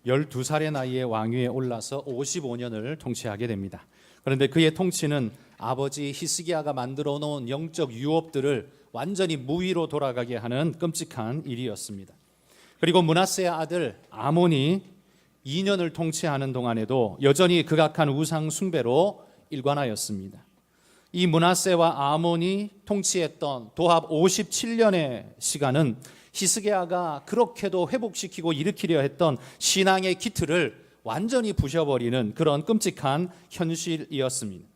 12살의 나이에 왕위에 올라서 55년을 통치하게 됩니다. 그런데 그의 통치는 아버지 히스기야가 만들어 놓은 영적 유업들을 완전히 무위로 돌아가게 하는 끔찍한 일이었습니다. 그리고 므낫세의 아들 아몬이 2년을 통치하는 동안에도 여전히 극악한 우상 숭배로 일관하였습니다. 이 므낫세와 아몬이 통치했던 도합 57년의 시간은 히스기야가 그렇게도 회복시키고 일으키려 했던 신앙의 기틀을 완전히 부셔버리는 그런 끔찍한 현실이었습니다.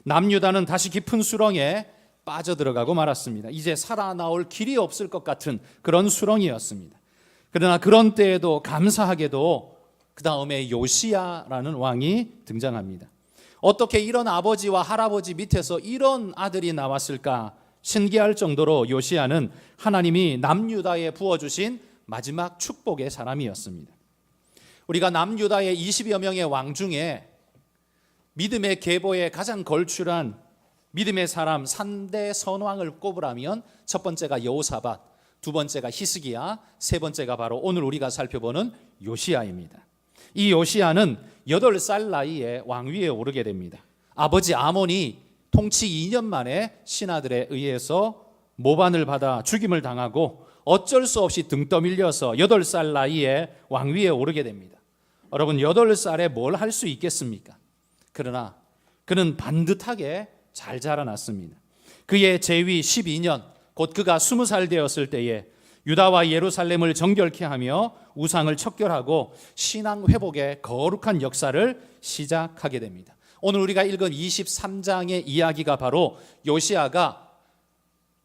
남유다는 다시 깊은 수렁에 빠져들어가고 말았습니다. 이제 살아나올 길이 없을 것 같은 그런 수렁이었습니다. 그러나 그런 때에도 감사하게도 그 다음에 요시야라는 왕이 등장합니다. 어떻게 이런 아버지와 할아버지 밑에서 이런 아들이 나왔을까 신기할 정도로 요시야는 하나님이 남유다에 부어주신 마지막 축복의 사람이었습니다. 우리가 남유다의 20여 명의 왕 중에 믿음의 계보에 가장 걸출한 믿음의 사람 3대 선왕을 꼽으라면 첫 번째가 여호사밧, 두 번째가 히스기야, 세 번째가 바로 오늘 우리가 살펴보는 요시야입니다. 이 요시야는 8살 나이에 왕위에 오르게 됩니다. 아버지 아몬이 통치 2년 만에 신하들에 의해서 모반을 받아 죽임을 당하고 어쩔 수 없이 등 떠밀려서 8살 나이에 왕위에 오르게 됩니다. 여러분 8살에 뭘 할 수 있겠습니까? 그러나 그는 반듯하게 잘 자라났습니다. 그의 재위 12년 곧 그가 20살 되었을 때에 유다와 예루살렘을 정결케 하며 우상을 척결하고 신앙 회복의 거룩한 역사를 시작하게 됩니다. 오늘 우리가 읽은 23장의 이야기가 바로 요시야가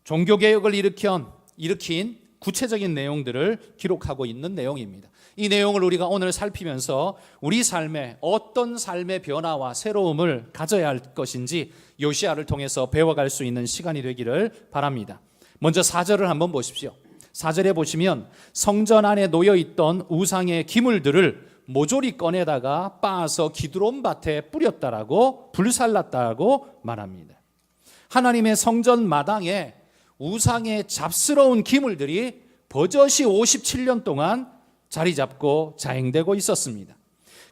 종교개혁을 일으킨 구체적인 내용들을 기록하고 있는 내용입니다. 이 내용을 우리가 오늘 살피면서 우리 삶에 어떤 삶의 변화와 새로움을 가져야 할 것인지 요시야를 통해서 배워갈 수 있는 시간이 되기를 바랍니다. 먼저 4절을 한번 보십시오. 4절에 보시면 성전 안에 놓여있던 우상의 기물들을 모조리 꺼내다가 빻아서 기드론 밭에 뿌렸다라고 불살랐다고 말합니다. 하나님의 성전 마당에 우상의 잡스러운 기물들이 버젓이 57년 동안 자리 잡고 자행되고 있었습니다.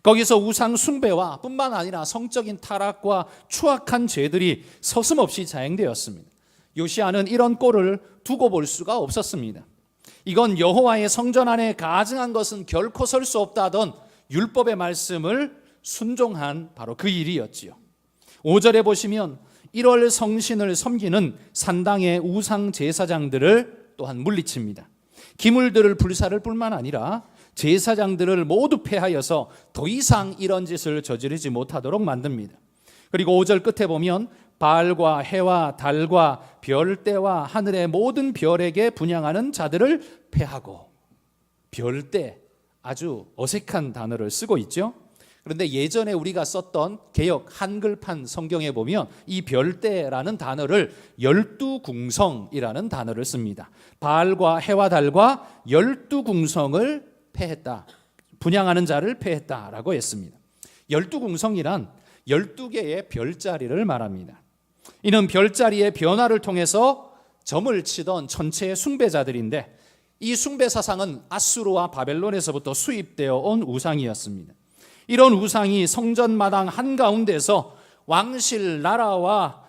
거기서 우상 숭배와 뿐만 아니라 성적인 타락과 추악한 죄들이 서슴없이 자행되었습니다. 요시야는 이런 꼴을 두고 볼 수가 없었습니다. 이건 여호와의 성전 안에 가증한 것은 결코 설 수 없다던 율법의 말씀을 순종한 바로 그 일이었지요. 5절에 보시면 1월 성신을 섬기는 산당의 우상 제사장들을 또한 물리칩니다. 기물들을 불사를 뿐만 아니라 제사장들을 모두 폐하여서 더 이상 이런 짓을 저지르지 못하도록 만듭니다. 그리고 5절 끝에 보면 바알과 해와 달과 별대와 하늘의 모든 별에게 분향하는 자들을 폐하고, 별대, 아주 어색한 단어를 쓰고 있죠. 그런데 예전에 우리가 썼던 개역 한글판 성경에 보면 이 별대라는 단어를 12궁성이라는 단어를 씁니다. 바알과 해와 달과 12궁성을 폐했다, 분향하는 자를 폐했다라고 했습니다. 12궁성이란 12개의 별자리를 말합니다. 이는 별자리의 변화를 통해서 점을 치던 천체의 숭배자들인데, 이 숭배 사상은 아수르와 바벨론에서부터 수입되어 온 우상이었습니다. 이런 우상이 성전 마당 한가운데서 왕실과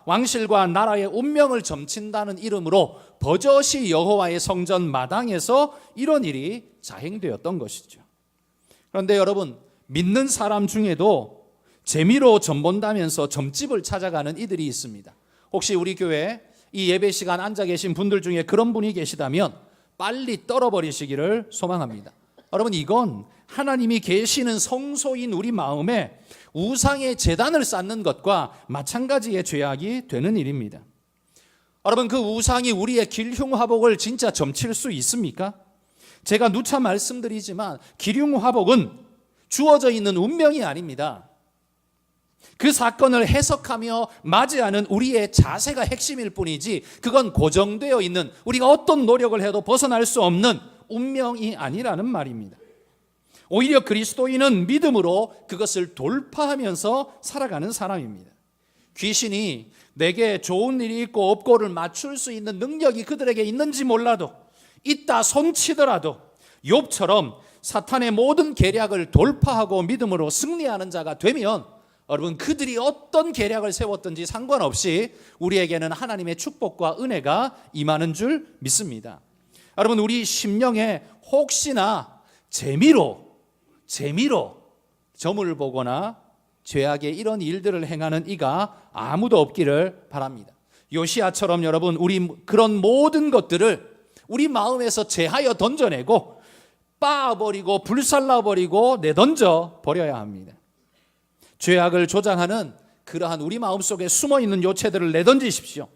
나라의 운명을 점친다는 이름으로 버젓이 여호와의 성전 마당에서 이런 일이 자행되었던 것이죠. 그런데 여러분, 믿는 사람 중에도 재미로 점본다면서 점집을 찾아가는 이들이 있습니다. 혹시 우리 교회 이 예배 시간 앉아 계신 분들 중에 그런 분이 계시다면 빨리 떨어버리시기를 소망합니다. 여러분, 이건 하나님이 계시는 성소인 우리 마음에 우상의 제단을 쌓는 것과 마찬가지의 죄악이 되는 일입니다. 여러분, 그 우상이 우리의 길흉화복을 진짜 점칠 수 있습니까? 제가 누차 말씀드리지만 길흉화복은 주어져 있는 운명이 아닙니다. 그 사건을 해석하며 맞이하는 우리의 자세가 핵심일 뿐이지, 그건 고정되어 있는, 우리가 어떤 노력을 해도 벗어날 수 없는 운명이 아니라는 말입니다. 오히려 그리스도인은 믿음으로 그것을 돌파하면서 살아가는 사람입니다. 귀신이 내게 좋은 일이 있고 없고를 맞출 수 있는 능력이 그들에게 있는지 몰라도, 있다 손치더라도 욥처럼 사탄의 모든 계략을 돌파하고 믿음으로 승리하는 자가 되면 여러분 그들이 어떤 계략을 세웠든지 상관없이 우리에게는 하나님의 축복과 은혜가 임하는 줄 믿습니다. 여러분 우리 심령에 혹시나 재미로 점을 보거나 죄악의 이런 일들을 행하는 이가 아무도 없기를 바랍니다. 요시야처럼 여러분 우리 그런 모든 것들을 우리 마음에서 제하여 던져내고 빻아버리고 불살라버리고 내던져 버려야 합니다. 죄악을 조장하는 그러한 우리 마음속에 숨어있는 요체들을 내던지십시오.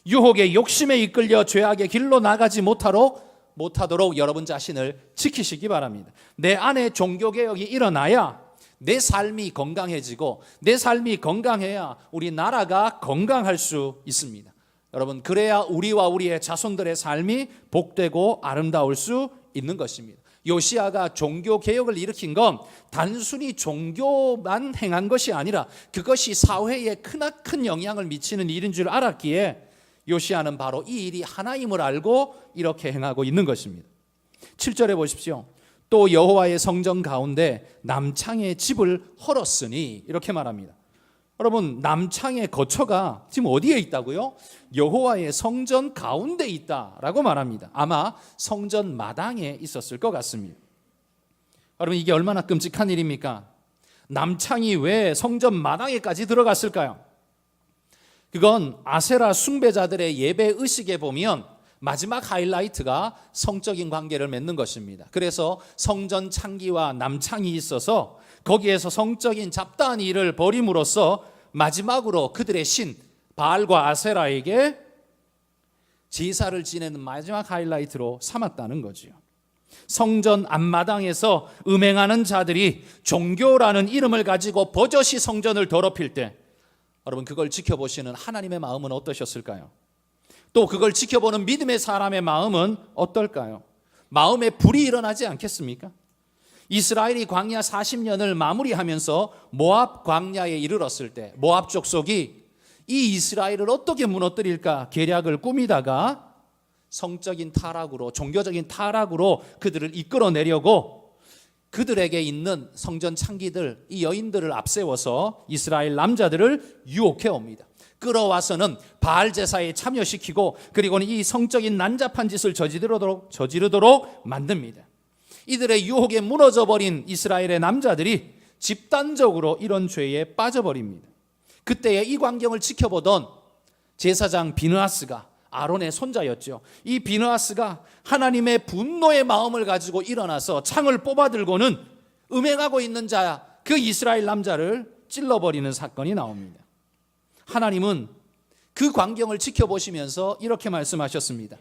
유혹의 욕심에 이끌려 죄악의 길로 나가지 못하도록 여러분 자신을 지키시기 바랍니다. 내 안에 종교개혁이 일어나야 내 삶이 건강해지고 내 삶이 건강해야 우리 나라가 건강할 수 있습니다. 여러분 그래야 우리와 우리의 자손들의 삶이 복되고 아름다울 수 있는 것입니다. 요시야가 종교개혁을 일으킨 건 단순히 종교만 행한 것이 아니라 그것이 사회에 크나큰 영향을 미치는 일인 줄 알았기에 요시야는 바로 이 일이 하나임을 알고 이렇게 행하고 있는 것입니다. 7절에 보십시오. 또 여호와의 성전 가운데 남창의 집을 헐었으니 이렇게 말합니다. 여러분 남창의 거처가 지금 어디에 있다고요? 여호와의 성전 가운데 있다라고 말합니다. 아마 성전 마당에 있었을 것 같습니다. 여러분 이게 얼마나 끔찍한 일입니까? 남창이 왜 성전 마당에까지 들어갔을까요? 그건 아세라 숭배자들의 예배 의식에 보면 마지막 하이라이트가 성적인 관계를 맺는 것입니다. 그래서 성전 창기와 남창이 있어서 거기에서 성적인 잡다한 일을 벌임으로써 마지막으로 그들의 신 바알과 아세라에게 제사를 지내는 마지막 하이라이트로 삼았다는 거지요. 성전 앞마당에서 음행하는 자들이 종교라는 이름을 가지고 버젓이 성전을 더럽힐 때 여러분 그걸 지켜보시는 하나님의 마음은 어떠셨을까요? 또 그걸 지켜보는 믿음의 사람의 마음은 어떨까요? 마음에 불이 일어나지 않겠습니까? 이스라엘이 광야 40년을 마무리하면서 모압 광야에 이르렀을 때 모압 족속이 이 이스라엘을 어떻게 무너뜨릴까 계략을 꾸미다가 성적인 타락으로 종교적인 타락으로 그들을 이끌어내려고 그들에게 있는 성전 창기들 이 여인들을 앞세워서 이스라엘 남자들을 유혹해 옵니다. 끌어와서는 바알 제사에 참여시키고 그리고는 이 성적인 난잡한 짓을 저지르도록 만듭니다. 이들의 유혹에 무너져버린 이스라엘의 남자들이 집단적으로 이런 죄에 빠져버립니다. 그때의 이 광경을 지켜보던 제사장 비느하스가 아론의 손자였죠. 이 비느하스가 하나님의 분노의 마음을 가지고 일어나서 창을 뽑아들고는 음행하고 있는 자 그 이스라엘 남자를 찔러버리는 사건이 나옵니다. 하나님은 그 광경을 지켜보시면서 이렇게 말씀하셨습니다.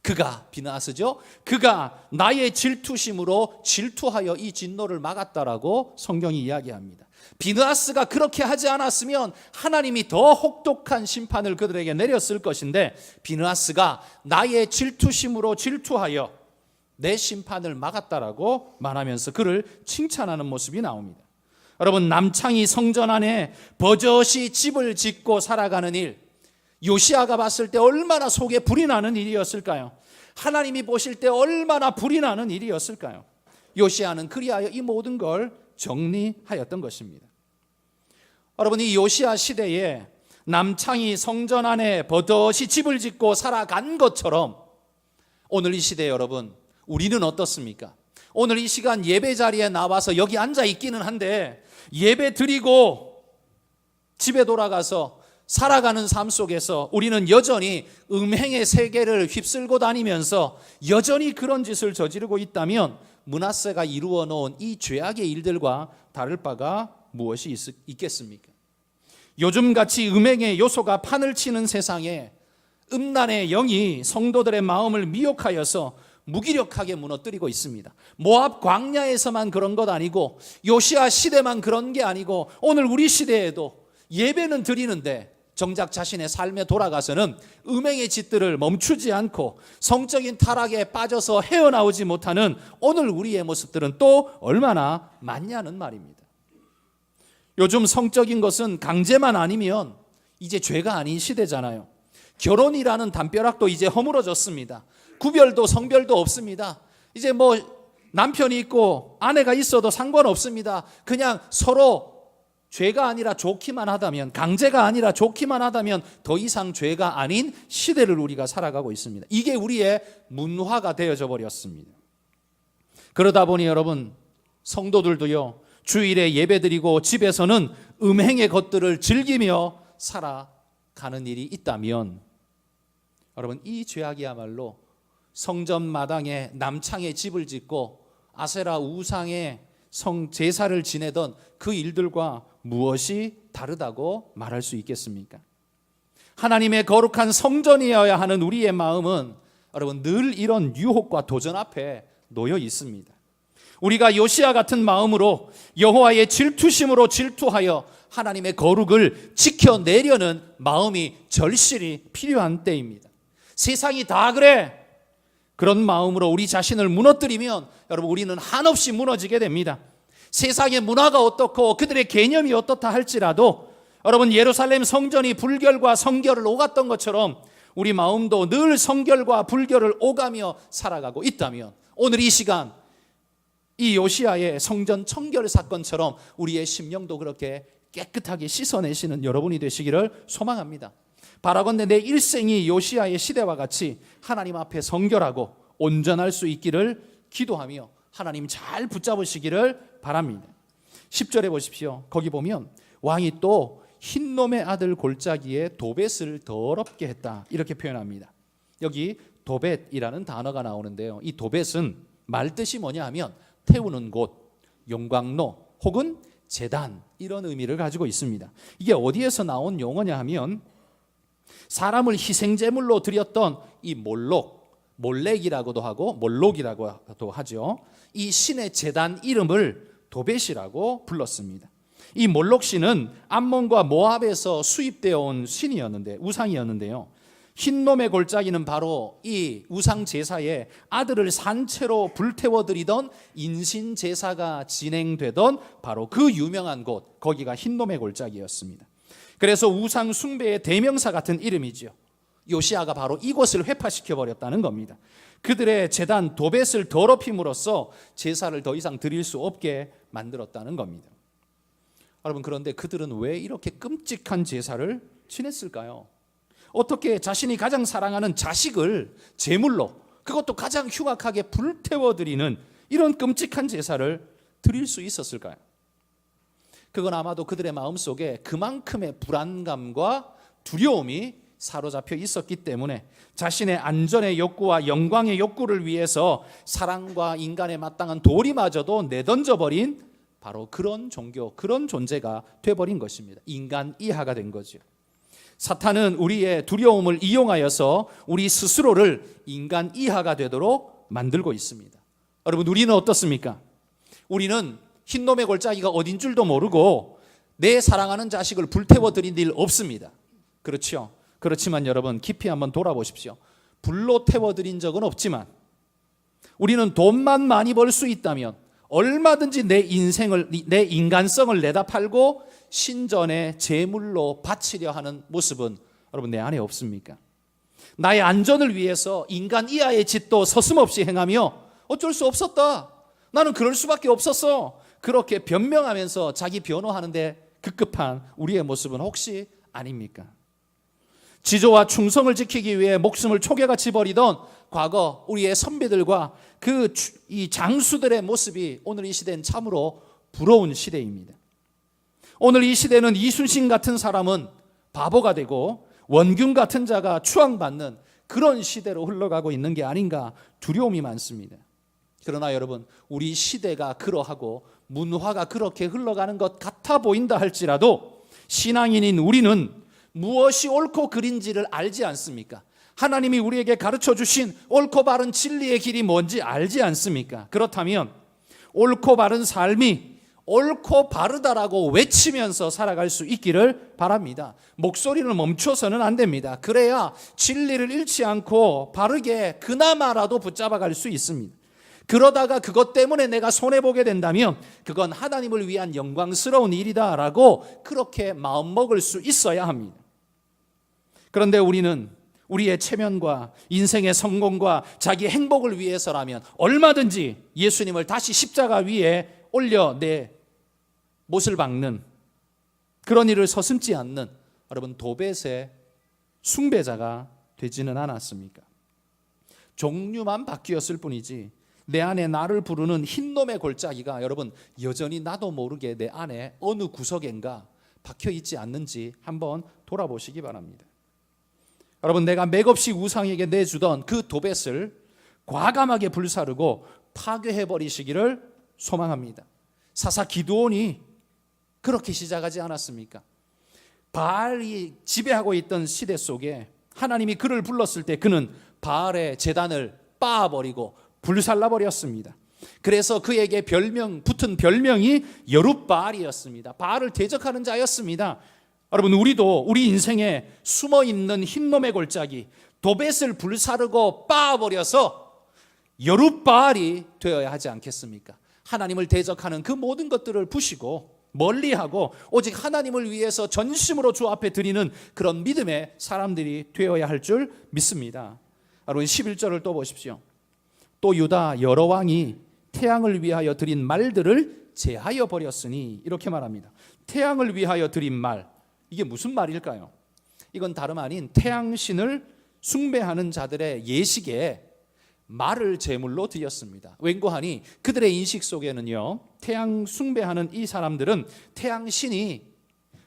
그가 비느하스죠. 그가 나의 질투심으로 질투하여 이 진노를 막았다라고 성경이 이야기합니다. 비느하스가 그렇게 하지 않았으면 하나님이 더 혹독한 심판을 그들에게 내렸을 것인데 비느하스가 나의 질투심으로 질투하여 내 심판을 막았다라고 말하면서 그를 칭찬하는 모습이 나옵니다. 여러분 남창이 성전 안에 버젓이 집을 짓고 살아가는 일 요시야가 봤을 때 얼마나 속에 불이 나는 일이었을까요? 하나님이 보실 때 얼마나 불이 나는 일이었을까요? 요시야는 그리하여 이 모든 걸 정리하였던 것입니다. 여러분 이 요시야 시대에 남창이 성전 안에 버젓이 집을 짓고 살아간 것처럼 오늘 이 시대 여러분 우리는 어떻습니까? 오늘 이 시간 예배 자리에 나와서 여기 앉아 있기는 한데 예배 드리고 집에 돌아가서 살아가는 삶 속에서 우리는 여전히 음행의 세계를 휩쓸고 다니면서 여전히 그런 짓을 저지르고 있다면 므낫세가 이루어 놓은 이 죄악의 일들과 다를 바가 무엇이 있겠습니까? 요즘같이 음행의 요소가 판을 치는 세상에 음란의 영이 성도들의 마음을 미혹하여서 무기력하게 무너뜨리고 있습니다. 모압 광야에서만 그런 것 아니고 요시야 시대만 그런 게 아니고 오늘 우리 시대에도 예배는 드리는데 정작 자신의 삶에 돌아가서는 음행의 짓들을 멈추지 않고 성적인 타락에 빠져서 헤어나오지 못하는 오늘 우리의 모습들은 또 얼마나 많냐는 말입니다. 요즘 성적인 것은 강제만 아니면 이제 죄가 아닌 시대잖아요. 결혼이라는 담벼락도 이제 허물어졌습니다. 구별도 성별도 없습니다. 이제 남편이 있고 아내가 있어도 상관없습니다. 그냥 서로 죄가 아니라 좋기만 하다면, 강제가 아니라 좋기만 하다면 더 이상 죄가 아닌 시대를 우리가 살아가고 있습니다. 이게 우리의 문화가 되어져 버렸습니다. 그러다 보니 여러분, 성도들도요, 주일에 예배드리고 집에서는 음행의 것들을 즐기며 살아가는 일이 있다면, 여러분, 이 죄악이야말로 성전 마당에 남창에 집을 짓고 아세라 우상의 제사를 지내던 그 일들과 무엇이 다르다고 말할 수 있겠습니까? 하나님의 거룩한 성전이어야 하는 우리의 마음은 여러분 늘 이런 유혹과 도전 앞에 놓여 있습니다. 우리가 요시야 같은 마음으로 여호와의 질투심으로 질투하여 하나님의 거룩을 지켜내려는 마음이 절실히 필요한 때입니다. 세상이 다 그래, 그런 마음으로 우리 자신을 무너뜨리면 여러분 우리는 한없이 무너지게 됩니다. 세상의 문화가 어떻고 그들의 개념이 어떻다 할지라도 여러분, 예루살렘 성전이 불결과 성결을 오갔던 것처럼 우리 마음도 늘 성결과 불결을 오가며 살아가고 있다면, 오늘 이 시간 이 요시야의 성전 청결 사건처럼 우리의 심령도 그렇게 깨끗하게 씻어내시는 여러분이 되시기를 소망합니다. 바라건대 내 일생이 요시야의 시대와 같이 하나님 앞에 성결하고 온전할 수 있기를 기도하며 하나님 잘 붙잡으시기를 바랍니다. 10절에 보십시오. 거기 보면 왕이 또 흰놈의 아들 골짜기에 도벳을 더럽게 했다, 이렇게 표현합니다. 여기 도벳이라는 단어가 나오는데요, 이 도벳은 말뜻이 뭐냐 하면 태우는 곳, 용광로 혹은 제단, 이런 의미를 가지고 있습니다. 이게 어디에서 나온 용어냐 하면 사람을 희생제물로 드렸던 이 몰렉이라고도 하고 몰록이라고도 하죠. 이 신의 제단 이름을 도벳이라고 불렀습니다. 이 몰록 신은 암몬과 모압에서 수입되어 온 신이었는데, 우상이었는데요, 흰놈의 골짜기는 바로 이 우상 제사에 아들을 산채로 불태워드리던 인신 제사가 진행되던 바로 그 유명한 곳, 거기가 흰놈의 골짜기였습니다. 그래서 우상 숭배의 대명사 같은 이름이지요. 요시야가 바로 이곳을 회파시켜 버렸다는 겁니다. 그들의 제단 도벳을 더럽힘으로써 제사를 더 이상 드릴 수 없게 만들었다는 겁니다. 여러분, 그런데 그들은 왜 이렇게 끔찍한 제사를 지냈을까요? 어떻게 자신이 가장 사랑하는 자식을 제물로, 그것도 가장 흉악하게 불태워드리는 이런 끔찍한 제사를 드릴 수 있었을까요? 그건 아마도 그들의 마음속에 그만큼의 불안감과 두려움이 사로잡혀 있었기 때문에 자신의 안전의 욕구와 영광의 욕구를 위해서 사랑과 인간에 마땅한 도리마저도 내던져버린 바로 그런 종교, 그런 존재가 돼버린 것입니다. 인간 이하가 된 거죠. 사탄은 우리의 두려움을 이용하여서 우리 스스로를 인간 이하가 되도록 만들고 있습니다. 여러분, 우리는 어떻습니까? 우리는 흰놈의 골짜기가 어딘 줄도 모르고 내 사랑하는 자식을 불태워드린 일 없습니다. 그렇죠? 그렇지만 여러분, 깊이 한번 돌아보십시오. 불로 태워드린 적은 없지만 우리는 돈만 많이 벌 수 있다면 얼마든지 내 인생을, 내 인간성을 내다 팔고 신전에 제물로 바치려 하는 모습은 여러분 내 안에 없습니까? 나의 안전을 위해서 인간 이하의 짓도 서슴없이 행하며 어쩔 수 없었다, 나는 그럴 수밖에 없었어, 그렇게 변명하면서 자기 변호하는데 급급한 우리의 모습은 혹시 아닙니까? 지조와 충성을 지키기 위해 목숨을 초계같이 버리던 과거 우리의 선배들과 이 장수들의 모습이 오늘 이 시대는 참으로 부러운 시대입니다. 오늘 이 시대는 이순신 같은 사람은 바보가 되고 원균 같은 자가 추앙받는 그런 시대로 흘러가고 있는 게 아닌가 두려움이 많습니다. 그러나 여러분, 우리 시대가 그러하고 문화가 그렇게 흘러가는 것 같아 보인다 할지라도 신앙인인 우리는 무엇이 옳고 그린지를 알지 않습니까? 하나님이 우리에게 가르쳐 주신 옳고 바른 진리의 길이 뭔지 알지 않습니까? 그렇다면 옳고 바른 삶이 옳고 바르다라고 외치면서 살아갈 수 있기를 바랍니다. 목소리를 멈춰서는 안 됩니다. 그래야 진리를 잃지 않고 바르게 그나마라도 붙잡아갈 수 있습니다. 그러다가 그것 때문에 내가 손해보게 된다면 그건 하나님을 위한 영광스러운 일이다라고 그렇게 마음먹을 수 있어야 합니다. 그런데 우리는 우리의 체면과 인생의 성공과 자기 행복을 위해서라면 얼마든지 예수님을 다시 십자가 위에 올려내 못을 박는 그런 일을 서슴지 않는 여러분 도벳의 숭배자가 되지는 않았습니까? 종류만 바뀌었을 뿐이지 내 안에 나를 부르는 흰놈의 골짜기가 여러분 여전히 나도 모르게 내 안에 어느 구석인가 박혀 있지 않는지 한번 돌아보시기 바랍니다. 여러분, 내가 맥없이 우상에게 내주던 그 도벳을 과감하게 불사르고 파괴해 버리시기를 소망합니다. 사사 기드온이 그렇게 시작하지 않았습니까? 바알이 지배하고 있던 시대 속에 하나님이 그를 불렀을 때 그는 바알의 제단을 빻아버리고 불살라버렸습니다. 그래서 그에게 붙은 별명이 여룻바알이었습니다. 바알을 대적하는 자였습니다. 여러분, 우리도 우리 인생에 숨어있는 흰놈의 골짜기 도벳을 불사르고 빻아버려서 여룻바알이 되어야 하지 않겠습니까? 하나님을 대적하는 그 모든 것들을 부시고 멀리하고 오직 하나님을 위해서 전심으로 주 앞에 드리는 그런 믿음의 사람들이 되어야 할 줄 믿습니다. 여러분, 11절을 또 보십시오. 또 유다 여러 왕이 태양을 위하여 드린 말들을 제하여 버렸으니, 이렇게 말합니다. 태양을 위하여 드린 말, 이게 무슨 말일까요? 이건 다름 아닌 태양신을 숭배하는 자들의 예식에 말을 제물로 드렸습니다. 웬고하니 그들의 인식 속에는요, 태양 숭배하는 이 사람들은 태양신이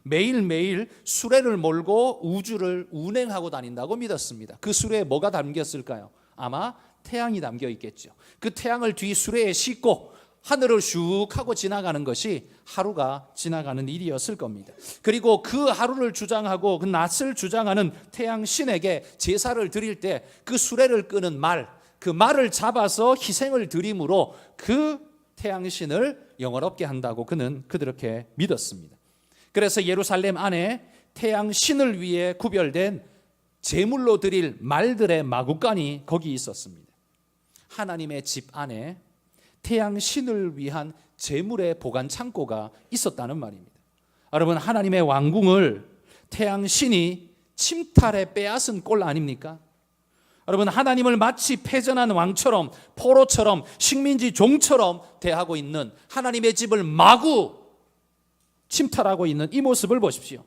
매일매일 수레를 몰고 우주를 운행하고 다닌다고 믿었습니다. 그 수레에 뭐가 담겼을까요? 아마 태양이 담겨 있겠죠. 그 태양을 뒤 수레에 싣고 하늘을 슉 하고 지나가는 것이 하루가 지나가는 일이었을 겁니다. 그리고 그 하루를 주장하고 그 낮을 주장하는 태양신에게 제사를 드릴 때 그 수레를 끄는 말, 그 말을 잡아서 희생을 드림으로 그 태양신을 영원롭게 한다고 그는 그렇게 믿었습니다. 그래서 예루살렘 안에 태양신을 위해 구별된 제물로 드릴 말들의 마구간이 거기 있었습니다. 하나님의 집 안에 태양신을 위한 제물의 보관 창고가 있었다는 말입니다. 여러분, 하나님의 왕궁을 태양신이 침탈해 빼앗은 꼴 아닙니까? 여러분, 하나님을 마치 패전한 왕처럼 포로처럼 식민지 종처럼 대하고 있는 하나님의 집을 마구 침탈하고 있는 이 모습을 보십시오.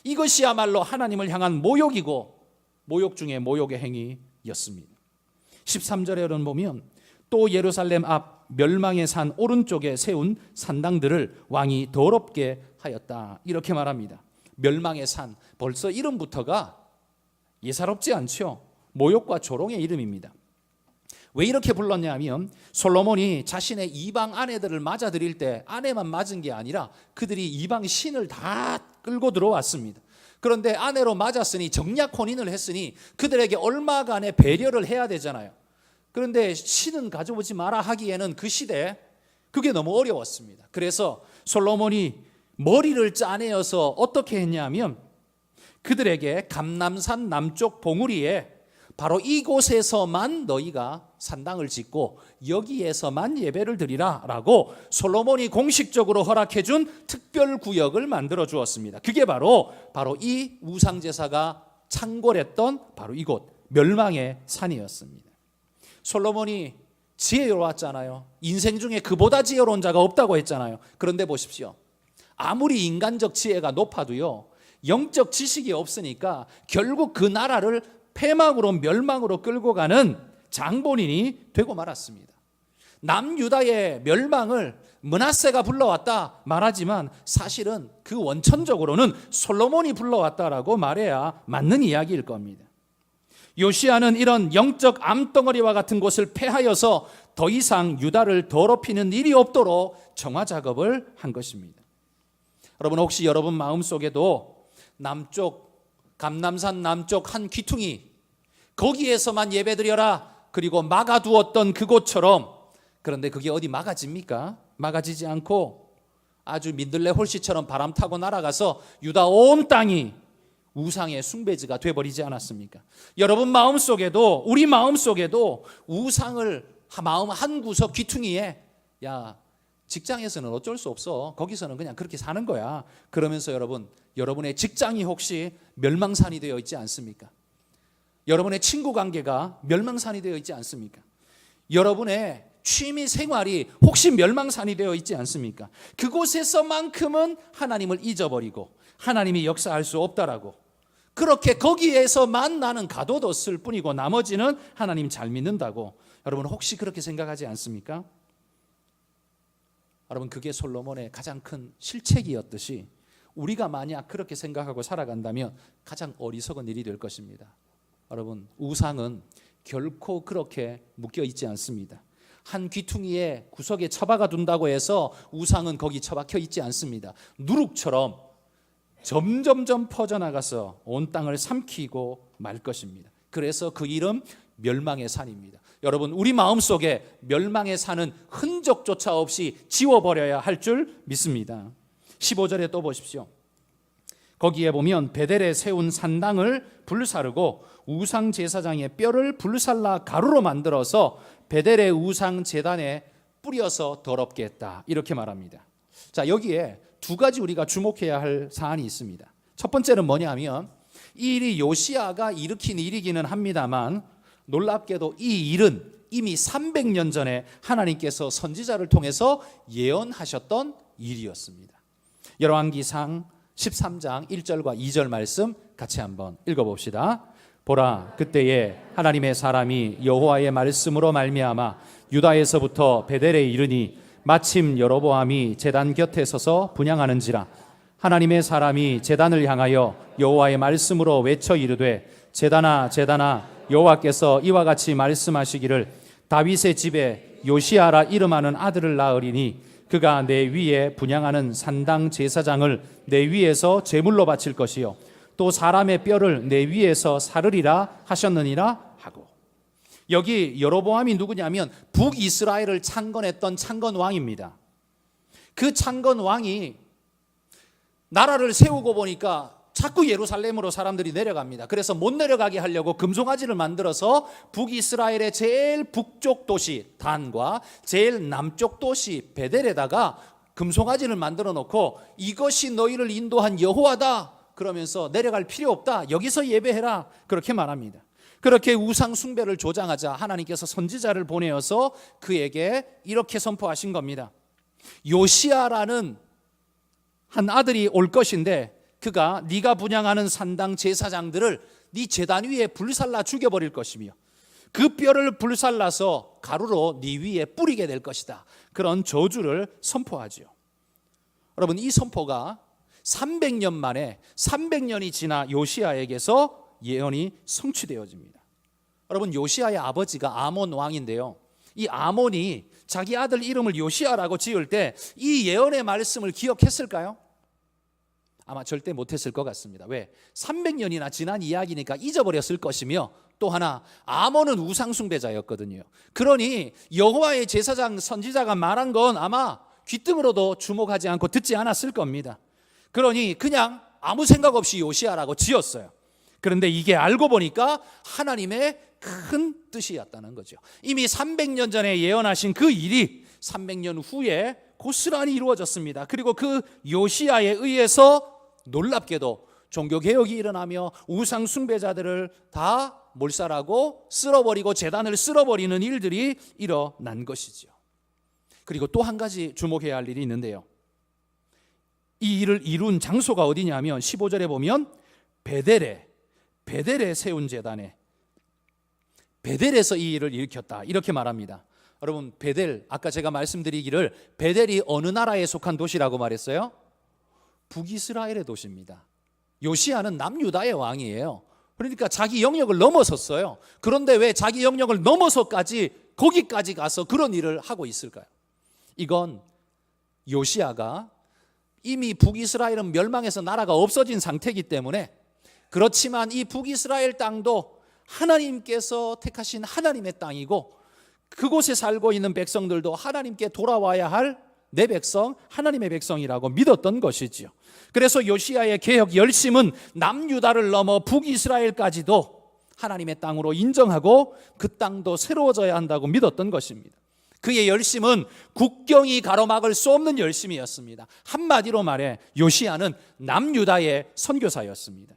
이것이야말로 하나님을 향한 모욕이고 모욕 중에 모욕의 행위였습니다. 13절에 보면 또 예루살렘 앞 멸망의 산 오른쪽에 세운 산당들을 왕이 더럽게 하였다, 이렇게 말합니다. 멸망의 산, 벌써 이름부터가 예사롭지 않죠. 모욕과 조롱의 이름입니다. 왜 이렇게 불렀냐 하면 솔로몬이 자신의 이방 아내들을 맞아들일 때 아내만 맞은 게 아니라 그들이 이방 신을 다 끌고 들어왔습니다. 그런데 아내로 맞았으니 정략 혼인을 했으니 그들에게 얼마간의 배려를 해야 되잖아요. 그런데 신은 가져오지 마라 하기에는 그 시대에 그게 너무 어려웠습니다. 그래서 솔로몬이 머리를 짜내어서 어떻게 했냐면 그들에게 감람산 남쪽 봉우리에 바로 이곳에서만 너희가 산당을 짓고 여기에서만 예배를 드리라 라고 솔로몬이 공식적으로 허락해 준 특별 구역을 만들어 주었습니다. 그게 바로 이 우상제사가 창궐했던 바로 이곳 멸망의 산이었습니다. 솔로몬이 지혜로웠잖아요. 인생 중에 그보다 지혜로운 자가 없다고 했잖아요. 그런데 보십시오. 아무리 인간적 지혜가 높아도요, 영적 지식이 없으니까 결국 그 나라를 패망으로 멸망으로 끌고 가는 장본인이 되고 말았습니다. 남유다의 멸망을 므낫세가 불러왔다 말하지만 사실은 그 원천적으로는 솔로몬이 불러왔다라고 말해야 맞는 이야기일 겁니다. 요시야는 이런 영적 암덩어리와 같은 곳을 폐하여서 더 이상 유다를 더럽히는 일이 없도록 정화 작업을 한 것입니다. 여러분, 혹시 여러분 마음속에도 남쪽 감람산 남쪽 한 귀퉁이 거기에서만 예배드려라 그리고 막아두었던 그곳처럼, 그런데 그게 어디 막아집니까? 막아지지 않고 아주 민들레 홀씨처럼 바람 타고 날아가서 유다 온 땅이 우상의 숭배지가 돼버리지 않았습니까? 여러분 마음속에도 우리 마음속에도 우상을 마음 한 구석 귀퉁이에, 야 직장에서는 어쩔 수 없어, 거기서는 그냥 그렇게 사는 거야, 그러면서 여러분의 직장이 혹시 멸망산이 되어 있지 않습니까? 여러분의 친구 관계가 멸망산이 되어 있지 않습니까? 여러분의 취미 생활이 혹시 멸망산이 되어 있지 않습니까? 그곳에서만큼은 하나님을 잊어버리고 하나님이 역사할 수 없다라고, 그렇게 거기에서만 나는 가둬뒀을 뿐이고 나머지는 하나님 잘 믿는다고, 여러분 혹시 그렇게 생각하지 않습니까? 여러분, 그게 솔로몬의 가장 큰 실책이었듯이 우리가 만약 그렇게 생각하고 살아간다면 가장 어리석은 일이 될 것입니다. 여러분, 우상은 결코 그렇게 묶여 있지 않습니다. 한 귀퉁이에 구석에 처박아 둔다고 해서 우상은 거기 처박혀 있지 않습니다. 누룩처럼 점점점 퍼져나가서 온 땅을 삼키고 말 것입니다. 그래서 그 이름 멸망의 산입니다. 여러분, 우리 마음속에 멸망의 산은 흔적조차 없이 지워버려야 할 줄 믿습니다. 15절에 또 보십시오. 거기에 보면 베델에 세운 산당을 불사르고 우상 제사장의 뼈를 불살라 가루로 만들어서 베델의 우상 제단에 뿌려서 더럽게 했다, 이렇게 말합니다. 자, 여기에 두 가지 우리가 주목해야 할 사안이 있습니다. 첫 번째는 뭐냐면, 이 일이 요시야가 일으킨 일이기는 합니다만 놀랍게도 이 일은 이미 300년 전에 하나님께서 선지자를 통해서 예언하셨던 일이었습니다. 열왕기상 13장 1절과 2절 말씀 같이 한번 읽어봅시다. 보라, 그때에 하나님의 사람이 여호와의 말씀으로 말미암아 유다에서부터 베델에 이르니 마침 여로보암이 제단 곁에 서서 분향하는지라. 하나님의 사람이 제단을 향하여 여호와의 말씀으로 외쳐 이르되, 제단아 제단아, 여호와께서 이와 같이 말씀하시기를 다윗의 집에 요시야라 이름하는 아들을 낳으리니 그가 내 위에 분향하는 산당 제사장을 내 위에서 제물로 바칠 것이요 또 사람의 뼈를 내 위에서 사르리라 하셨느니라 하고. 여기 여로보암이 누구냐면 북이스라엘을 창건했던 창건왕입니다. 그 창건왕이 나라를 세우고 보니까 자꾸 예루살렘으로 사람들이 내려갑니다. 그래서 못 내려가게 하려고 금송아지를 만들어서 북이스라엘의 제일 북쪽 도시 단과 제일 남쪽 도시 베델에다가 금송아지를 만들어 놓고 이것이 너희를 인도한 여호와다 그러면서 내려갈 필요 없다, 여기서 예배해라, 그렇게 말합니다. 그렇게 우상 숭배를 조장하자 하나님께서 선지자를 보내어서 그에게 이렇게 선포하신 겁니다. 요시야라는 한 아들이 올 것인데 그가 네가 분향하는 산당 제사장들을 네 제단 위에 불살라 죽여버릴 것이며 그 뼈를 불살라서 가루로 네 위에 뿌리게 될 것이다, 그런 저주를 선포하죠. 여러분, 이 선포가 300년 만에 300년이 지나 요시야에게서 예언이 성취되어집니다. 여러분, 요시야의 아버지가 아몬 왕인데요, 이 아몬이 자기 아들 이름을 요시야라고 지을 때 이 예언의 말씀을 기억했을까요? 아마 절대 못했을 것 같습니다. 왜? 300년이나 지난 이야기니까 잊어버렸을 것이며, 또 하나 아몬은 우상숭배자였거든요. 그러니 여호와의 제사장 선지자가 말한 건 아마 귓등으로도 주목하지 않고 듣지 않았을 겁니다. 그러니 그냥 아무 생각 없이 요시야라고 지었어요. 그런데 이게 알고 보니까 하나님의 큰 뜻이었다는 거죠. 이미 300년 전에 예언하신 그 일이 300년 후에 고스란히 이루어졌습니다. 그리고 그 요시야에 의해서 놀랍게도 종교개혁이 일어나며 우상 숭배자들을 다 몰살하고 쓸어버리고 제단을 쓸어버리는 일들이 일어난 것이죠. 그리고 또 한 가지 주목해야 할 일이 있는데요, 이 일을 이룬 장소가 어디냐면 15절에 보면 베델에 세운 제단에, 베델에서 이 일을 일으켰다, 이렇게 말합니다. 여러분, 베델, 아까 제가 말씀드리기를 베델이 어느 나라에 속한 도시라고 말했어요? 북이스라엘의 도시입니다. 요시야는 남유다의 왕이에요. 그러니까 자기 영역을 넘어섰어요. 그런데 왜 자기 영역을 넘어서까지 거기까지 가서 그런 일을 하고 있을까요? 이건 요시야가 이미 북이스라엘은 멸망해서 나라가 없어진 상태이기 때문에, 그렇지만 이 북이스라엘 땅도 하나님께서 택하신 하나님의 땅이고 그곳에 살고 있는 백성들도 하나님께 돌아와야 할 내 백성, 하나님의 백성이라고 믿었던 것이지요. 그래서 요시야의 개혁 열심은 남유다를 넘어 북이스라엘까지도 하나님의 땅으로 인정하고 그 땅도 새로워져야 한다고 믿었던 것입니다. 그의 열심은 국경이 가로막을 수 없는 열심이었습니다. 한마디로 말해 요시야는 남유다의 선교사였습니다.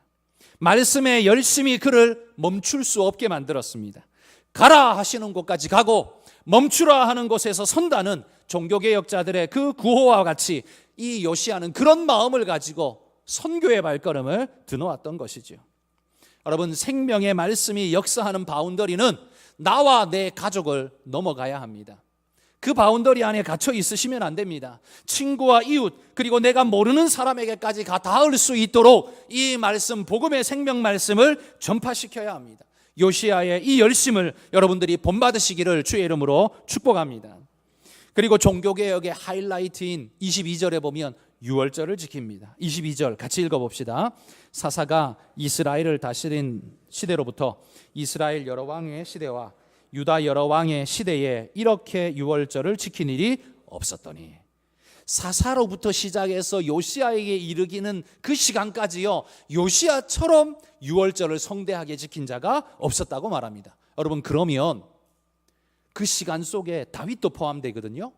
말씀에 열심히 그를 멈출 수 없게 만들었습니다. 가라 하시는 곳까지 가고 멈추라 하는 곳에서 선다는 종교개혁자들의 그 구호와 같이 이 요시야는 그런 마음을 가지고 선교의 발걸음을 드놓았던 것이죠. 여러분, 생명의 말씀이 역사하는 바운더리는 나와 내 가족을 넘어가야 합니다. 그 바운더리 안에 갇혀 있으시면 안 됩니다. 친구와 이웃 그리고 내가 모르는 사람에게까지 닿을 수 있도록 이 말씀, 복음의 생명 말씀을 전파시켜야 합니다. 요시야의 이 열심을 여러분들이 본받으시기를 주의 이름으로 축복합니다. 그리고 종교개혁의 하이라이트인 22절에 보면 유월절을 지킵니다. 22절 같이 읽어봅시다. 사사가 이스라엘을 다스린 시대로부터 이스라엘 여러 왕의 시대와 유다 여러 왕의 시대에 이렇게 유월절을 지킨 일이 없었더니, 사사로부터 시작해서 요시야에게 이르기는 그 시간까지요, 요시야처럼 유월절을 성대하게 지킨 자가 없었다고 말합니다. 여러분, 그러면 그 시간 속에 다윗도 포함되거든요.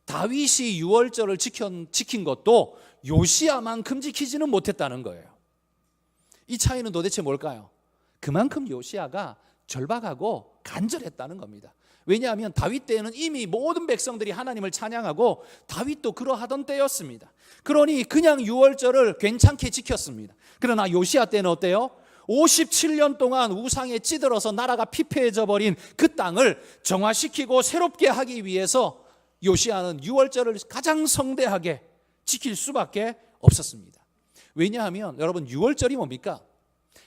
다윗이 유월절을 지킨 것도 요시야만큼 지키지는 못했다는 거예요. 이 차이는 도대체 뭘까요? 그만큼 요시야가 절박하고 간절했다는 겁니다. 왜냐하면 다윗 때에는 이미 모든 백성들이 하나님을 찬양하고 다윗도 그러하던 때였습니다. 그러니 그냥 유월절을 괜찮게 지켰습니다. 그러나 요시야 때는 어때요? 57년 동안 우상에 찌들어서 나라가 피폐해져 버린 그 땅을 정화시키고 새롭게 하기 위해서 요시야는 유월절을 가장 성대하게 지킬 수밖에 없었습니다. 왜냐하면 여러분, 유월절이 뭡니까?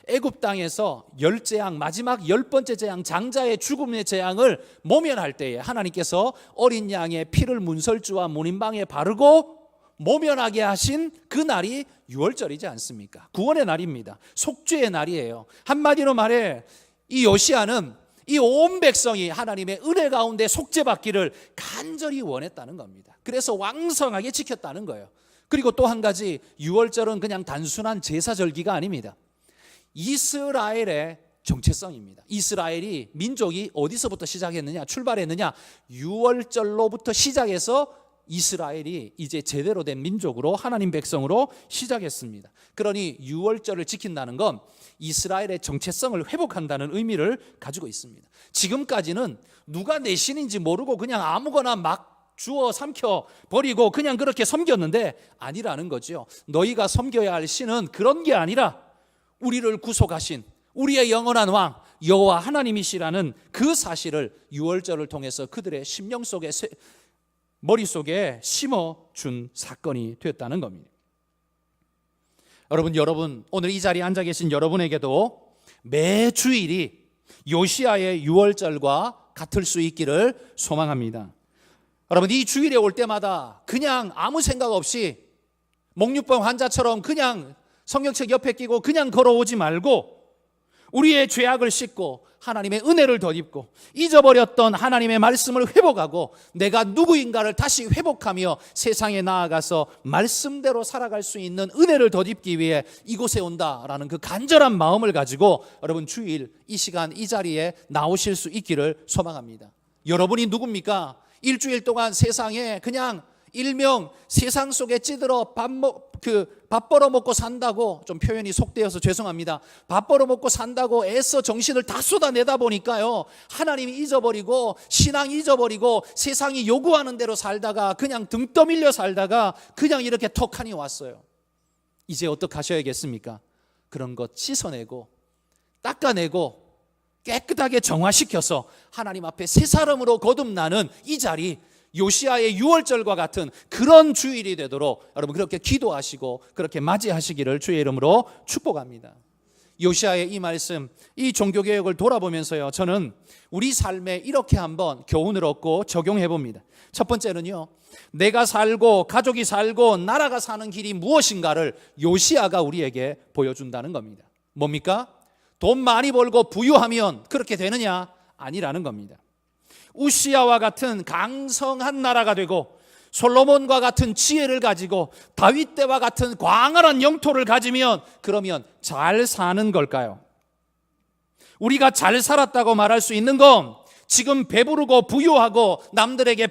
애굽 땅에서 열재앙, 마지막 10번째 재앙, 장자의 죽음의 재앙을 모면할 때에 하나님께서 어린 양의 피를 문설주와 문인방에 바르고 모면하게 하신 그 날이 유월절이지 않습니까? 구원의 날입니다. 속죄의 날이에요. 한마디로 말해 이 요시야는 이 온 백성이 하나님의 은혜 가운데 속죄받기를 간절히 원했다는 겁니다. 그래서 왕성하게 지켰다는 거예요. 그리고 또 한 가지, 유월절은 그냥 단순한 제사절기가 아닙니다. 이스라엘의 정체성입니다. 이스라엘이 민족이 어디서부터 시작했느냐, 출발했느냐, 유월절로부터 시작해서 이스라엘이 이제 제대로 된 민족으로, 하나님 백성으로 시작했습니다. 그러니 유월절을 지킨다는 건 이스라엘의 정체성을 회복한다는 의미를 가지고 있습니다. 지금까지는 누가 내 신인지 모르고 그냥 아무거나 막 주워 삼켜 버리고 그냥 그렇게 섬겼는데 아니라는 거죠. 너희가 섬겨야 할 신은 그런 게 아니라 우리를 구속하신 우리의 영원한 왕 여호와 하나님이시라는 그 사실을 유월절을 통해서 그들의 심령 속에, 머릿속에 심어준 사건이 되었다는 겁니다. 여러분 오늘 이 자리에 앉아 계신 여러분에게도 매 주일이 요시야의 유월절과 같을 수 있기를 소망합니다. 여러분, 이 주일에 올 때마다 그냥 아무 생각 없이 목류병 환자처럼 그냥 성경책 옆에 끼고 그냥 걸어오지 말고 우리의 죄악을 씻고 하나님의 은혜를 덧입고 잊어버렸던 하나님의 말씀을 회복하고 내가 누구인가를 다시 회복하며 세상에 나아가서 말씀대로 살아갈 수 있는 은혜를 덧입기 위해 이곳에 온다라는 그 간절한 마음을 가지고 여러분 주일 이 시간 이 자리에 나오실 수 있기를 소망합니다. 여러분이 누굽니까? 일주일 동안 세상에 그냥 일명 세상 속에 찌들어 밥 벌어먹고 산다고, 좀 표현이 속되어서 죄송합니다. 밥 벌어먹고 산다고 애써 정신을 다 쏟아내다 보니까요, 하나님이 잊어버리고 신앙 잊어버리고 세상이 요구하는 대로 살다가 그냥 등 떠밀려 살다가 그냥 이렇게 턱하니 왔어요. 이제 어떡하셔야겠습니까? 그런 것 씻어내고 닦아내고 깨끗하게 정화시켜서 하나님 앞에 새 사람으로 거듭나는 이 자리, 요시야의 유월절과 같은 그런 주일이 되도록 여러분 그렇게 기도하시고 그렇게 맞이하시기를 주의 이름으로 축복합니다. 요시야의 이 말씀, 이 종교개혁을 돌아보면서요, 저는 우리 삶에 이렇게 한번 교훈을 얻고 적용해 봅니다. 첫 번째는요, 내가 살고 가족이 살고 나라가 사는 길이 무엇인가를 요시야가 우리에게 보여준다는 겁니다. 뭡니까? 돈 많이 벌고 부유하면 그렇게 되느냐? 아니라는 겁니다. 우시야와 같은 강성한 나라가 되고 솔로몬과 같은 지혜를 가지고 다윗 때와 같은 광활한 영토를 가지면 그러면 잘 사는 걸까요? 우리가 잘 살았다고 말할 수 있는 건 지금 배부르고 부유하고 남들에게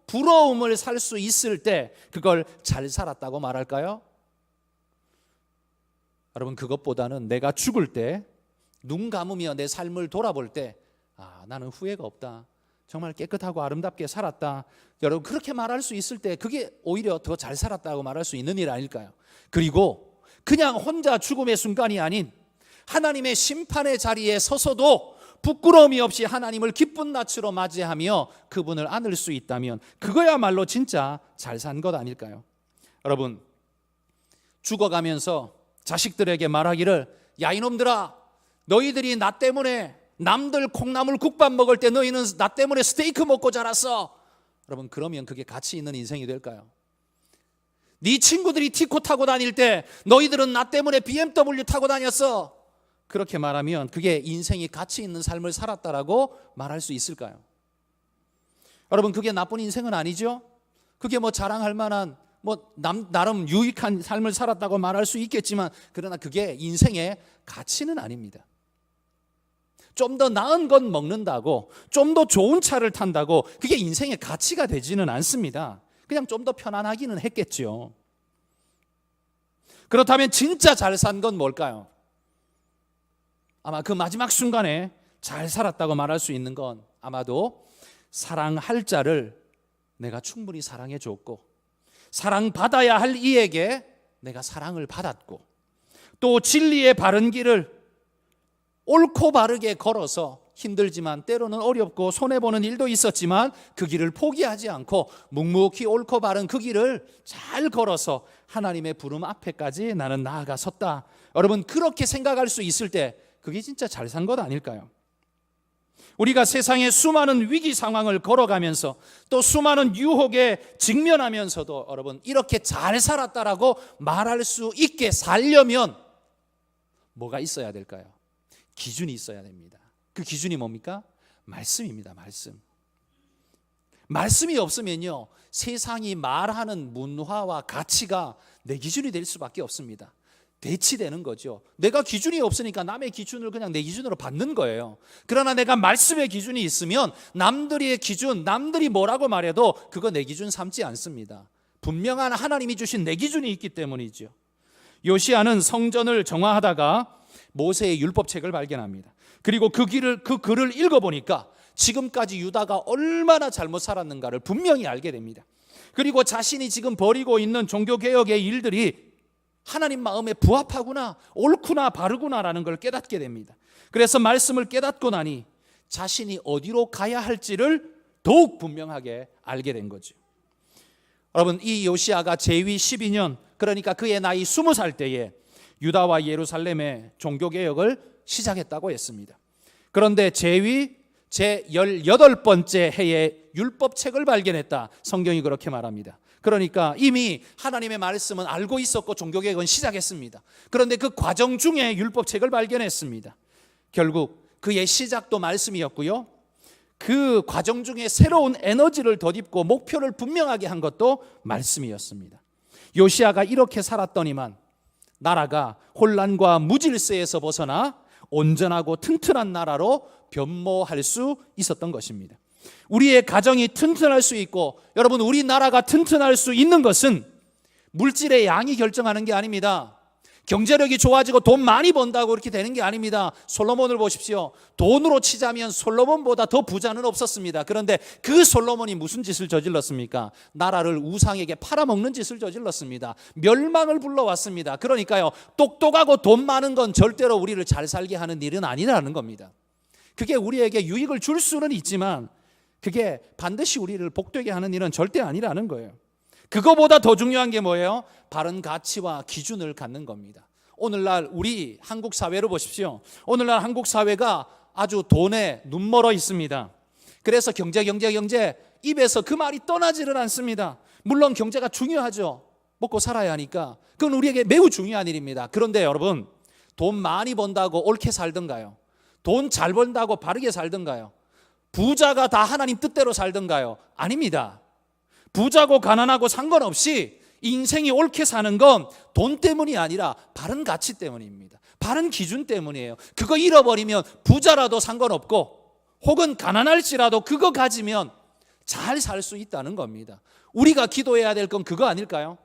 부러움을 살 수 있을 때 그걸 잘 살았다고 말할까요? 여러분, 그것보다는 내가 죽을 때 눈 감으며 내 삶을 돌아볼 때 나는 후회가 없다, 정말 깨끗하고 아름답게 살았다, 여러분 그렇게 말할 수 있을 때 그게 오히려 더 잘 살았다고 말할 수 있는 일 아닐까요? 그리고 그냥 혼자 죽음의 순간이 아닌 하나님의 심판의 자리에 서서도 부끄러움이 없이 하나님을 기쁜 낯으로 맞이하며 그분을 안을 수 있다면 그거야말로 진짜 잘 산 것 아닐까요? 여러분, 죽어가면서 자식들에게 말하기를, 야 이놈들아, 너희들이 나 때문에 남들 콩나물 국밥 먹을 때 너희는 나 때문에 스테이크 먹고 자랐어. 여러분, 그러면 그게 가치 있는 인생이 될까요? 네 친구들이 티코 타고 다닐 때 너희들은 나 때문에 BMW 타고 다녔어. 그렇게 말하면 그게 인생이 가치 있는 삶을 살았다라고 말할 수 있을까요? 여러분, 그게 나쁜 인생은 아니죠. 그게 자랑할 만한 나름 유익한 삶을 살았다고 말할 수 있겠지만, 그러나 그게 인생의 가치는 아닙니다. 좀 더 나은 건 먹는다고, 좀 더 좋은 차를 탄다고 그게 인생의 가치가 되지는 않습니다. 그냥 좀 더 편안하기는 했겠죠. 그렇다면 진짜 잘 산 건 뭘까요? 아마 그 마지막 순간에 잘 살았다고 말할 수 있는 건 아마도 사랑할 자를 내가 충분히 사랑해 줬고, 사랑받아야 할 이에게 내가 사랑을 받았고, 또 진리의 바른 길을 옳고 바르게 걸어서 힘들지만 때로는 어렵고 손해보는 일도 있었지만 그 길을 포기하지 않고 묵묵히 옳고 바른 그 길을 잘 걸어서 하나님의 부름 앞에까지 나는 나아가 섰다. 여러분, 그렇게 생각할 수 있을 때 그게 진짜 잘 산 것 아닐까요? 우리가 세상의 수많은 위기 상황을 걸어가면서 또 수많은 유혹에 직면하면서도 여러분 이렇게 잘 살았다라고 말할 수 있게 살려면 뭐가 있어야 될까요? 기준이 있어야 됩니다. 그 기준이 뭡니까? 말씀입니다. 말씀이 없으면요, 세상이 말하는 문화와 가치가 내 기준이 될 수밖에 없습니다. 대치되는 거죠. 내가 기준이 없으니까 남의 기준을 그냥 내 기준으로 받는 거예요. 그러나 내가 말씀의 기준이 있으면 남들의 기준, 남들이 뭐라고 말해도 그거 내 기준 삼지 않습니다. 분명한 하나님이 주신 내 기준이 있기 때문이죠. 요시야는 성전을 정화하다가 모세의 율법책을 발견합니다. 그리고 그 글을 읽어보니까 지금까지 유다가 얼마나 잘못 살았는가를 분명히 알게 됩니다. 그리고 자신이 지금 벌이고 있는 종교개혁의 일들이 하나님 마음에 부합하구나, 옳구나, 바르구나라는 걸 깨닫게 됩니다. 그래서 말씀을 깨닫고 나니 자신이 어디로 가야 할지를 더욱 분명하게 알게 된 거죠. 여러분, 이 요시야가 제위 12년, 그러니까 그의 나이 20살 때에 유다와 예루살렘의 종교개혁을 시작했다고 했습니다. 그런데 제위 제18번째 해에 율법책을 발견했다, 성경이 그렇게 말합니다. 그러니까 이미 하나님의 말씀은 알고 있었고 종교개혁은 시작했습니다. 그런데 그 과정 중에 율법책을 발견했습니다. 결국 그의 시작도 말씀이었고요, 그 과정 중에 새로운 에너지를 덧입고 목표를 분명하게 한 것도 말씀이었습니다. 요시야가 이렇게 살았더니만 나라가 혼란과 무질서에서 벗어나 온전하고 튼튼한 나라로 변모할 수 있었던 것입니다. 우리의 가정이 튼튼할 수 있고, 여러분 우리나라가 튼튼할 수 있는 것은 물질의 양이 결정하는 게 아닙니다. 경제력이 좋아지고 돈 많이 번다고 그렇게 되는 게 아닙니다. 솔로몬을 보십시오. 돈으로 치자면 솔로몬보다 더 부자는 없었습니다. 그런데 그 솔로몬이 무슨 짓을 저질렀습니까? 나라를 우상에게 팔아먹는 짓을 저질렀습니다. 멸망을 불러왔습니다. 그러니까요, 똑똑하고 돈 많은 건 절대로 우리를 잘 살게 하는 일은 아니라는 겁니다. 그게 우리에게 유익을 줄 수는 있지만 그게 반드시 우리를 복되게 하는 일은 절대 아니라는 거예요. 그거보다 더 중요한 게 뭐예요? 바른 가치와 기준을 갖는 겁니다. 오늘날 우리 한국 사회를 보십시오. 오늘날 한국 사회가 아주 돈에 눈멀어 있습니다. 그래서 경제 입에서 그 말이 떠나지를 않습니다. 물론 경제가 중요하죠. 먹고 살아야 하니까 그건 우리에게 매우 중요한 일입니다. 그런데 여러분, 돈 많이 번다고 옳게 살던가요? 돈 잘 번다고 바르게 살던가요? 부자가 다 하나님 뜻대로 살던가요? 아닙니다. 부자고 가난하고 상관없이 인생이 옳게 사는 건 돈 때문이 아니라 바른 가치 때문입니다. 바른 기준 때문이에요. 그거 잃어버리면 부자라도 상관없고 혹은 가난할지라도 그거 가지면 잘 살 수 있다는 겁니다. 우리가 기도해야 될 건 그거 아닐까요?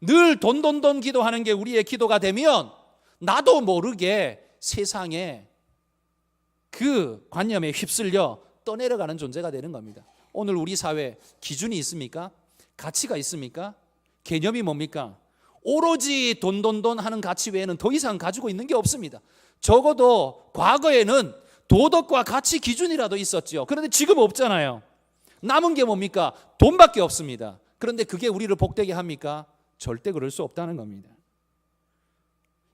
늘 돈 기도하는 게 우리의 기도가 되면 나도 모르게 세상에 그 관념에 휩쓸려 떠내려가는 존재가 되는 겁니다. 오늘 우리 사회 기준이 있습니까? 가치가 있습니까? 개념이 뭡니까? 오로지 돈 하는 가치 외에는 더 이상 가지고 있는 게 없습니다. 적어도 과거에는 도덕과 가치 기준이라도 있었죠. 그런데 지금 없잖아요. 남은 게 뭡니까? 돈밖에 없습니다. 그런데 그게 우리를 복되게 합니까? 절대 그럴 수 없다는 겁니다.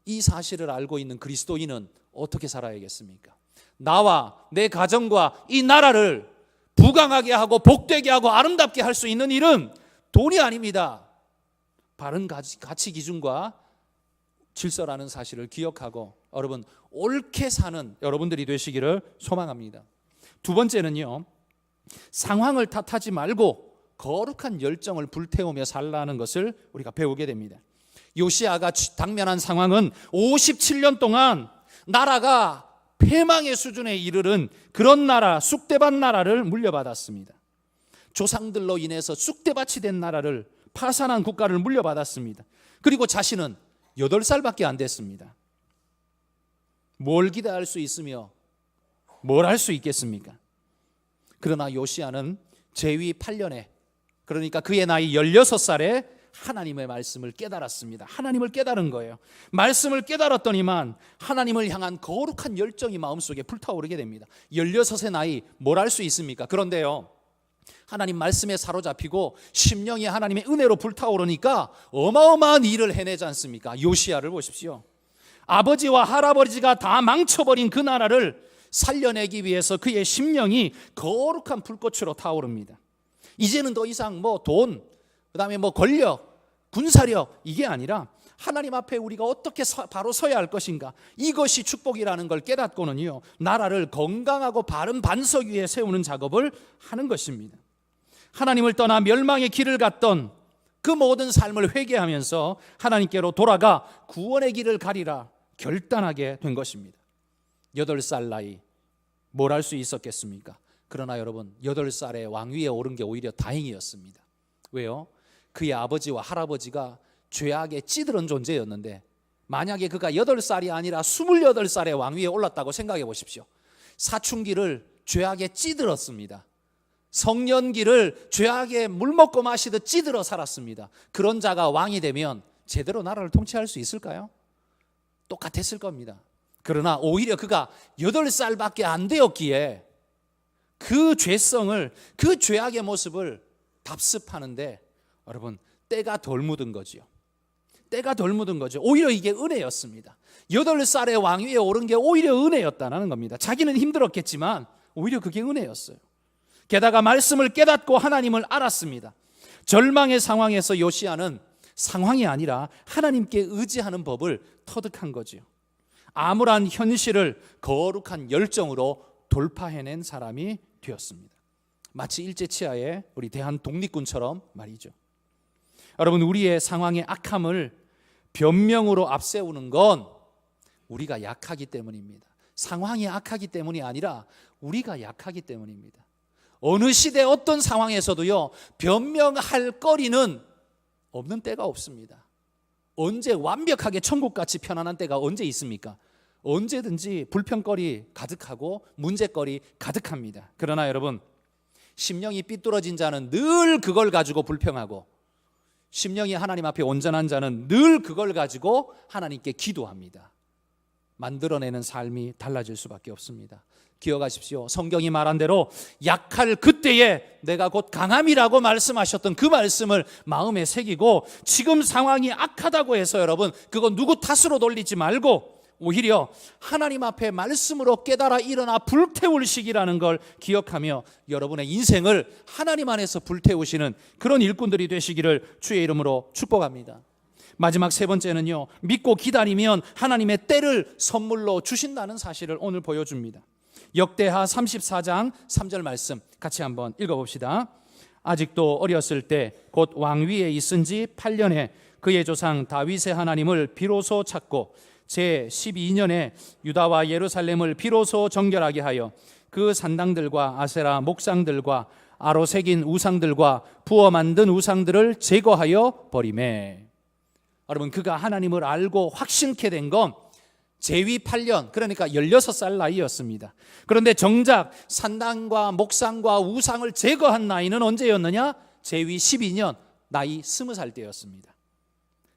이 사실을 알고 있는 그리스도인은 어떻게 살아야겠습니까? 나와 내 가정과 이 나라를 부강하게 하고 복되게 하고 아름답게 할 수 있는 일은 돈이 아닙니다. 바른 가치 기준과 질서라는 사실을 기억하고 여러분 옳게 사는 여러분들이 되시기를 소망합니다. 두 번째는요, 상황을 탓하지 말고 거룩한 열정을 불태우며 살라는 것을 우리가 배우게 됩니다. 요시아가 당면한 상황은 57년 동안 나라가 패망의 수준에 이르른 그런 나라, 쑥대밭 나라를 물려받았습니다. 조상들로 인해서 쑥대밭이 된 나라를, 파산한 국가를 물려받았습니다. 그리고 자신은 8살밖에 안 됐습니다. 뭘 기대할 수 있으며 뭘 할 수 있겠습니까? 그러나 요시아는 제위 8년에, 그러니까 그의 나이 16살에 하나님의 말씀을 깨달았습니다. 하나님을 깨달은 거예요. 말씀을 깨달았더니만 하나님을 향한 거룩한 열정이 마음속에 불타오르게 됩니다. 16의 나이 뭘 할 수 있습니까? 그런데요, 하나님 말씀에 사로잡히고 심령이 하나님의 은혜로 불타오르니까 어마어마한 일을 해내지 않습니까? 요시아를 보십시오. 아버지와 할아버지가 다 망쳐버린 그 나라를 살려내기 위해서 그의 심령이 거룩한 불꽃으로 타오릅니다. 이제는 더 이상 돈, 그다음에 권력, 군사력 이게 아니라 하나님 앞에 우리가 어떻게 바로 서야 할 것인가, 이것이 축복이라는 걸 깨닫고는요, 나라를 건강하고 바른 반석 위에 세우는 작업을 하는 것입니다. 하나님을 떠나 멸망의 길을 갔던 그 모든 삶을 회개하면서 하나님께로 돌아가 구원의 길을 가리라 결단하게 된 것입니다. 8살 나이 뭘 할 수 있었겠습니까? 그러나 여러분, 8살에 왕위에 오른 게 오히려 다행이었습니다. 왜요? 그의 아버지와 할아버지가 죄악에 찌들은 존재였는데, 만약에 그가 8살이 아니라 28살에 왕위에 올랐다고 생각해 보십시오. 사춘기를 죄악에 찌들었습니다. 성년기를 죄악에 물 먹고 마시듯 찌들어 살았습니다. 그런 자가 왕이 되면 제대로 나라를 통치할 수 있을까요? 똑같았을 겁니다. 그러나 오히려 그가 8살밖에 안 되었기에 그 죄성을, 그 죄악의 모습을 답습하는데 여러분, 때가 덜 묻은 거지요. 때가 덜 묻은 거죠. 오히려 이게 은혜였습니다. 8살에 왕위에 오른 게 오히려 은혜였다는 겁니다. 자기는 힘들었겠지만 오히려 그게 은혜였어요. 게다가 말씀을 깨닫고 하나님을 알았습니다. 절망의 상황에서 요시아는 상황이 아니라 하나님께 의지하는 법을 터득한 거지요. 암울한 현실을 거룩한 열정으로 돌파해낸 사람이 되었습니다. 마치 일제치하의 우리 대한 독립군처럼 말이죠. 여러분, 우리의 상황의 악함을 변명으로 앞세우는 건 우리가 약하기 때문입니다. 상황이 악하기 때문이 아니라 우리가 약하기 때문입니다. 어느 시대 어떤 상황에서도요, 변명할 거리는 없는 때가 없습니다. 언제 완벽하게 천국같이 편안한 때가 언제 있습니까? 언제든지 불평거리 가득하고 문제거리 가득합니다. 그러나 여러분, 심령이 삐뚤어진 자는 늘 그걸 가지고 불평하고, 심령이 하나님 앞에 온전한 자는 늘 그걸 가지고 하나님께 기도합니다. 만들어내는 삶이 달라질 수밖에 없습니다. 기억하십시오. 성경이 말한 대로 약할 그때에 내가 곧 강함이라고 말씀하셨던 그 말씀을 마음에 새기고, 지금 상황이 악하다고 해서 여러분 그건 누구 탓으로 돌리지 말고 오히려 하나님 앞에 말씀으로 깨달아 일어나 불태울 시기라는 걸 기억하며 여러분의 인생을 하나님 안에서 불태우시는 그런 일꾼들이 되시기를 주의 이름으로 축복합니다. 마지막 세 번째는요, 믿고 기다리면 하나님의 때를 선물로 주신다는 사실을 오늘 보여줍니다. 역대하 34장 3절 말씀 같이 한번 읽어봅시다. 아직도 어렸을 때 곧 왕위에 있은 지 8년에 그의 조상 다윗의 하나님을 비로소 찾고 제 12년에 유다와 예루살렘을 비로소 정결하게 하여 그 산당들과 아세라 목상들과 아로 새긴 우상들과 부어 만든 우상들을 제거하여 버리매. 여러분, 그가 하나님을 알고 확신케 된 건 제위 8년, 그러니까 16살 나이였습니다. 그런데 정작 산당과 목상과 우상을 제거한 나이는 언제였느냐? 제위 12년, 나이 20살 때였습니다.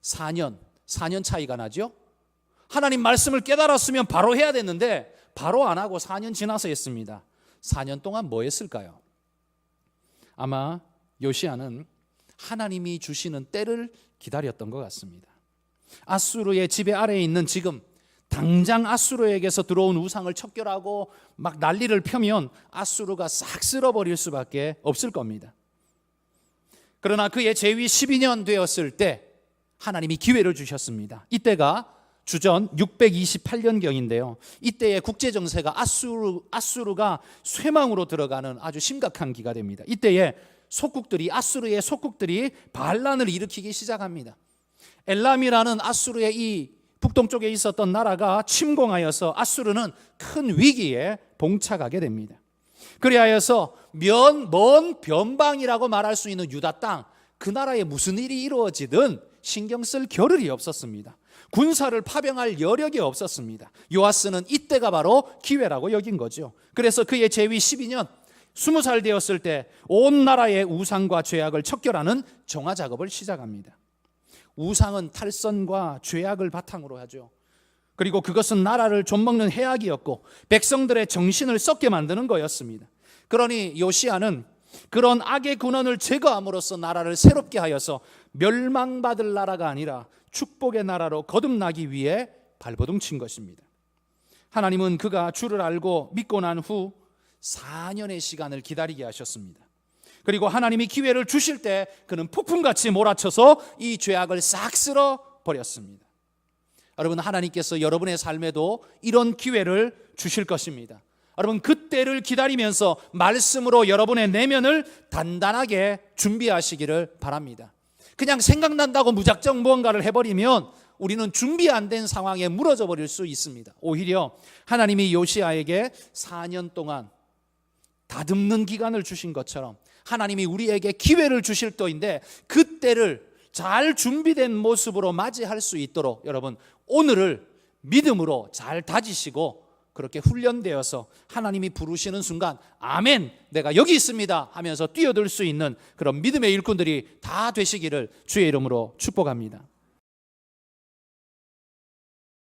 4년 차이가 나죠? 하나님 말씀을 깨달았으면 바로 해야 됐는데 바로 안 하고 4년 지나서 했습니다. 4년 동안 뭐 했을까요? 아마 요시야는 하나님이 주시는 때를 기다렸던 것 같습니다. 아수르의 지배 아래에 있는 지금 당장 아수르에게서 들어온 우상을 척결하고 막 난리를 펴면 아수르가 싹 쓸어버릴 수밖에 없을 겁니다. 그러나 그의 제위 12년 되었을 때 하나님이 기회를 주셨습니다. 이때가 주전 628년경인데요. 이때의 국제정세가 아수르가 쇠망으로 들어가는 아주 심각한 기가 됩니다. 이때에 아수르의 속국들이 반란을 일으키기 시작합니다. 엘람이라는 아수르의 이 북동쪽에 있었던 나라가 침공하여서 아수르는 큰 위기에 봉착하게 됩니다. 그리하여서 먼 변방이라고 말할 수 있는 유다 땅, 그 나라에 무슨 일이 이루어지든 신경 쓸 겨를이 없었습니다. 군사를 파병할 여력이 없었습니다. 요아스는 이때가 바로 기회라고 여긴 거죠. 그래서 그의 제위 12년 20살 되었을 때 온 나라의 우상과 죄악을 척결하는 정화 작업을 시작합니다. 우상은 탈선과 죄악을 바탕으로 하죠. 그리고 그것은 나라를 좀먹는 해악이었고 백성들의 정신을 썩게 만드는 거였습니다. 그러니 요시야는 그런 악의 근원을 제거함으로써 나라를 새롭게 하여서 멸망받을 나라가 아니라 축복의 나라로 거듭나기 위해 발버둥 친 것입니다. 하나님은 그가 주를 알고 믿고 난 후 4년의 시간을 기다리게 하셨습니다. 그리고 하나님이 기회를 주실 때 그는 폭풍같이 몰아쳐서 이 죄악을 싹 쓸어 버렸습니다. 여러분, 하나님께서 여러분의 삶에도 이런 기회를 주실 것입니다. 여러분, 그때를 기다리면서 말씀으로 여러분의 내면을 단단하게 준비하시기를 바랍니다. 그냥 생각난다고 무작정 무언가를 해버리면 우리는 준비 안 된 상황에 무너져 버릴 수 있습니다. 오히려 하나님이 요시야에게 4년 동안 다듬는 기간을 주신 것처럼 하나님이 우리에게 기회를 주실 터인데 그때를 잘 준비된 모습으로 맞이할 수 있도록 여러분, 오늘을 믿음으로 잘 다지시고 그렇게 훈련되어서 하나님이 부르시는 순간 아멘, 내가 여기 있습니다 하면서 뛰어들 수 있는 그런 믿음의 일꾼들이 다 되시기를 주의 이름으로 축복합니다.